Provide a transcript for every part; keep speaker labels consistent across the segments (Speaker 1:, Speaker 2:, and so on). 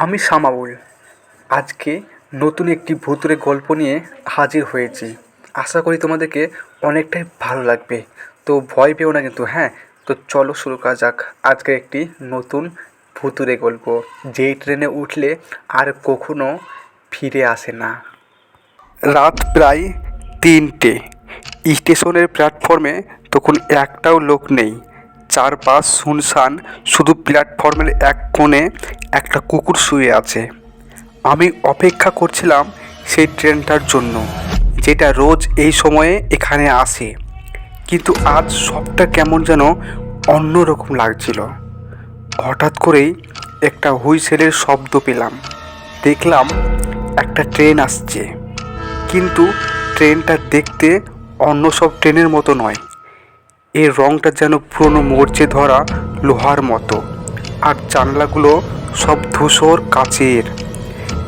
Speaker 1: আমি সামাউল। আজকে নতুন একটি ভূতুড়ে গল্প নিয়ে হাজির হয়েছি। আশা করি তোমাদেরকে অনেকটাই ভালো লাগবে। তো ভয় পেও না কিন্তু, হ্যাঁ। তো চলো শুরু করা যাক আজকে একটি নতুন ভূতুড়ে গল্প, যেই ট্রেনে উঠলে আর কখনো ফিরে আসে না। রাত প্রায় 3টে। স্টেশনের প্ল্যাটফর্মে তখন একটাও লোক নেই। চারপাশ শুনশান, শুধু প্ল্যাটফর্মের এক কোণে একটা কুকুর শুয়ে আছে। আমি অপেক্ষা করছিলাম সেই ট্রেনটার জন্য, যেটা রোজ এই সময়ে এখানে আসে। কিন্তু আজ সবটা কেমন যেন অন্যরকম লাগছিল। হঠাৎ করেই একটা হুইসেলের শব্দ পেলাম। দেখলাম একটা ট্রেন আসছে, কিন্তু ট্রেনটা দেখতে অন্য সব ট্রেনের মতো নয়। এর রঙটা যেন পুরনো মরচে ধরা লোহার মতো, আর জানলাগুলো সব ধূসর কাচের।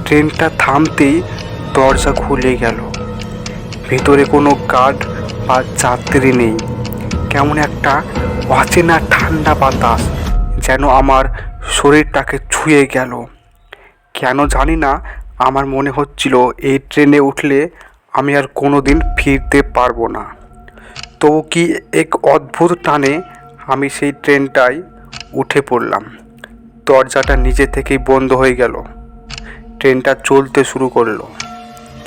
Speaker 1: ট্রেনটা থামতেই দরজা খুলে গেল। ভেতরে কোনো গার্ড বা যাত্রী নেই। কেমন একটা অচেনা ঠান্ডা বাতাস যেন আমার শরীরটাকে ছুঁয়ে গেল। কেন জানি না, আমার মনে হচ্ছিল এই ট্রেনে উঠলে আমি আর কোনো দিন ফিরতে পারবো না। তবু কি এক অদ্ভুত টানে আমি সেই ট্রেনটায় উঠে পড়লাম। দরজাটা নিজে থেকেই বন্ধ হয়ে গেল। ট্রেনটা চলতে শুরু করলো,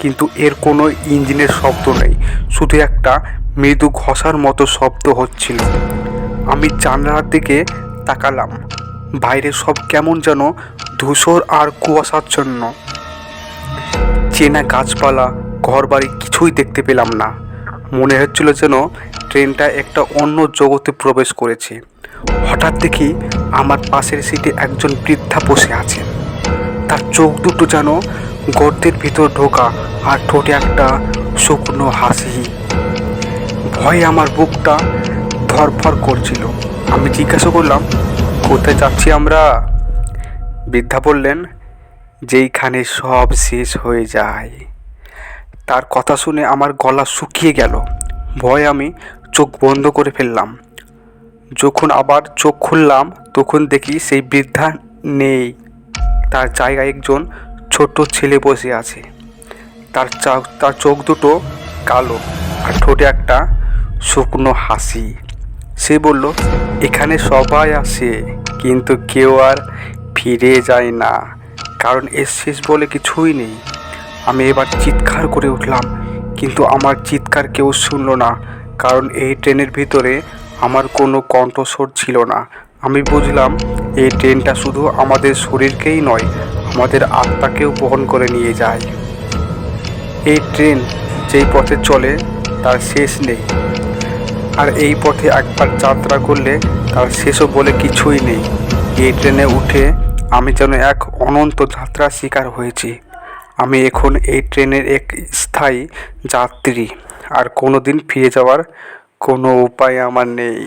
Speaker 1: কিন্তু এর কোনো ইঞ্জিনের শব্দ নেই, শুধু একটা মৃদু ঘষার মতো শব্দ হচ্ছিল। আমি জানলার দিকে তাকালাম। বাইরে সব কেমন যেন ধূসর আর কুয়াশাচ্ছন্ন। চেনা গাছপালা, ঘরবাড়ি কিছুই দেখতে পেলাম না। মনে হচ্ছিল যেন ট্রেনটা একটা অন্য জগতে প্রবেশ করেছে। হঠাৎ দেখি আমার পাশের সিটে একজন বৃদ্ধা বসে আছেন। তার চোখ দুটো যেন গর্তের ভিতর ঢোকা, আর ঠোঁটে একটা শুকনো হাসি। ভয়ে আমার বুকটা ধড়ফড় করছিল। আমি জিজ্ঞাসা করলাম, কোথায় যাচ্ছি আমরা? বৃদ্ধা বললেন, যেইখানে সব শেষ হয়ে যায়। তার কথা শুনে আমার গলা শুকিয়ে গেল। ভয়ে আমি চোখ বন্ধ করে ফেললাম। যখন আবার চোখ খুললাম, তখন দেখি সেই বৃদ্ধা নেই। তার জায়গায় একজন ছোট ছেলে বসে আছে। তার চোখ দুটো কালো, আর ঠোঁটে একটা শুকনো হাসি। সে বলল, এখানে সবাই আসে, কিন্তু কেউ আর ফিরে যায় না, কারণ এর শেষ বলে কিছুই নেই। আমি এবার চিৎকার করে উঠলাম, কিন্তু আমার চিৎকার কেউ শুনল না, কারণ এই ট্রেনের ভিতরে আমার কোনো কণ্ঠস্বর ছিল না। আমি বুঝলাম এই ট্রেনটা শুধু আমাদের শরীরকেই নয়, আমাদের আত্মাকেও বহন করে নিয়ে যায়। এই ট্রেন যেই পথে চলে তার শেষ নেই, আর এই পথে একবার যাত্রা করলে তার শেষও বলে কিছুই নেই। এই ট্রেনে উঠে আমি যেন এক অনন্ত যাত্রার শিকার হয়েছি। আমি এখন এই ট্রেনের এক স্থায়ী যাত্রী, আর কোনো দিন ফিরে যাওয়ার কোনো উপায় আমার নেই।